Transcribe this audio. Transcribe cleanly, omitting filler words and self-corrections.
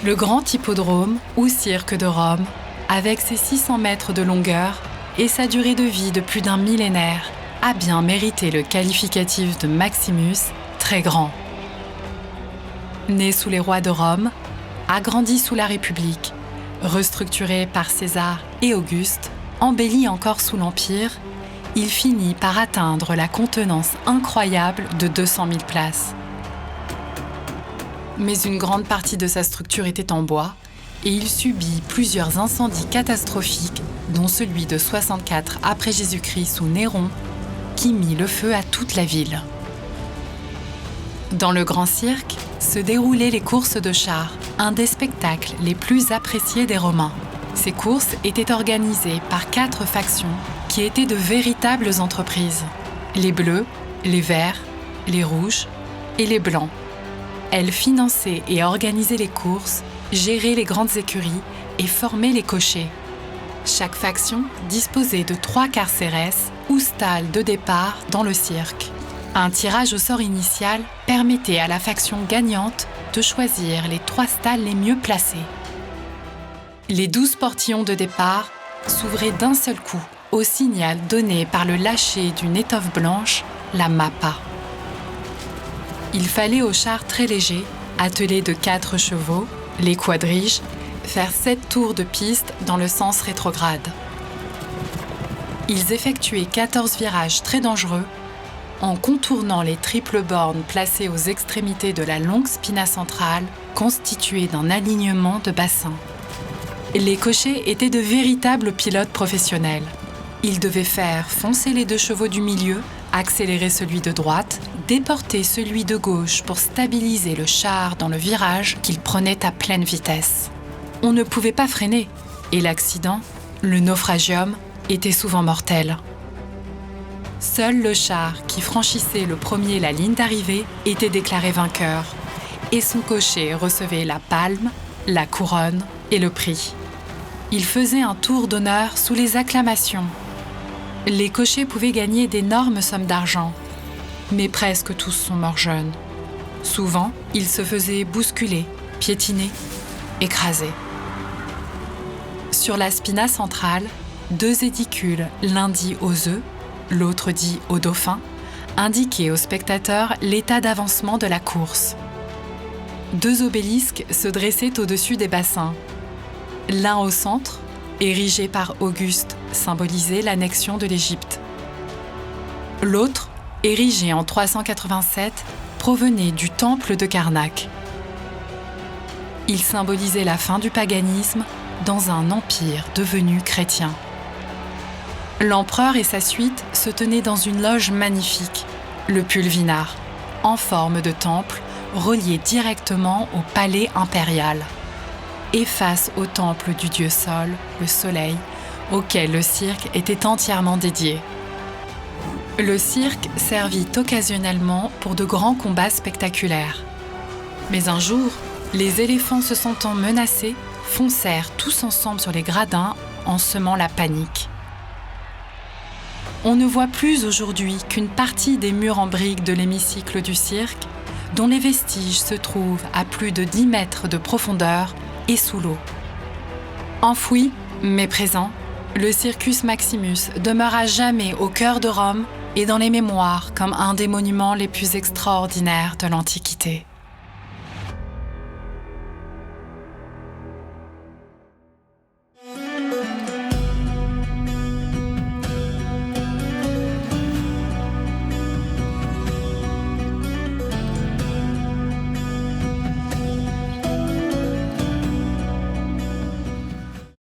Le grand hippodrome, ou cirque de Rome, avec ses 600 mètres de longueur et sa durée de vie de plus d'un millénaire, a bien mérité le qualificatif de Maximus, très grand. Né sous les rois de Rome, agrandi sous la République, restructuré par César et Auguste, embelli encore sous l'Empire, il finit par atteindre la contenance incroyable de 200 000 places. Mais une grande partie de sa structure était en bois et il subit plusieurs incendies catastrophiques, dont celui de 64 après Jésus-Christ sous Néron, qui mit le feu à toute la ville. Dans le Grand Cirque se déroulaient les courses de chars, un des spectacles les plus appréciés des Romains. Ces courses étaient organisées par 4 factions qui étaient de véritables entreprises. Les Bleus, les Verts, les Rouges et les Blancs. Elles finançaient et organisaient les courses, géraient les grandes écuries et formaient les cochers. Chaque faction disposait de 3 carcérès ou stalles de départ dans le cirque. Un tirage au sort initial permettait à la faction gagnante de choisir les 3 stalles les mieux placées. Les 12 portillons de départ s'ouvraient d'un seul coup au signal donné par le lâcher d'une étoffe blanche, la mappa. Il fallait aux chars très légers, attelés de 4 chevaux, les quadriges, faire 7 tours de piste dans le sens rétrograde. Ils effectuaient 14 virages très dangereux en contournant les triples bornes placées aux extrémités de la longue spina centrale constituée d'un alignement de bassins. Les cochers étaient de véritables pilotes professionnels. Ils devaient faire foncer les 2 chevaux du milieu, accélérer celui de droite, déporter celui de gauche pour stabiliser le char dans le virage qu'il prenait à pleine vitesse. On ne pouvait pas freiner, et l'accident, le naufragium, était souvent mortel. Seul le char qui franchissait le premier la ligne d'arrivée était déclaré vainqueur, et son cocher recevait la palme, la couronne et le prix. Il faisait un tour d'honneur sous les acclamations. Les cochers pouvaient gagner d'énormes sommes d'argent, mais presque tous sont morts jeunes. Souvent, ils se faisaient bousculer, piétiner, écraser. Sur la spina centrale, 2 édicules, l'un dit aux œufs, l'autre dit aux dauphins, indiquaient aux spectateurs l'état d'avancement de la course. 2 obélisques se dressaient au-dessus des bassins. L'un au centre, érigé par Auguste, symbolisait l'annexion de l'Égypte. L'autre, érigé en 387, provenait du temple de Karnak. Il symbolisait la fin du paganisme dans un empire devenu chrétien. L'empereur et sa suite se tenaient dans une loge magnifique, le Pulvinar, en forme de temple relié directement au palais impérial, et face au temple du dieu Sol, le soleil, auquel le cirque était entièrement dédié. Le cirque servit occasionnellement pour de grands combats spectaculaires. Mais un jour, les éléphants se sentant menacés, foncèrent tous ensemble sur les gradins en semant la panique. On ne voit plus aujourd'hui qu'une partie des murs en briques de l'hémicycle du cirque, dont les vestiges se trouvent à plus de 10 mètres de profondeur et sous l'eau. Enfoui, mais présent, le Circus Maximus demeure à jamais au cœur de Rome et dans les mémoires comme un des monuments les plus extraordinaires de l'Antiquité.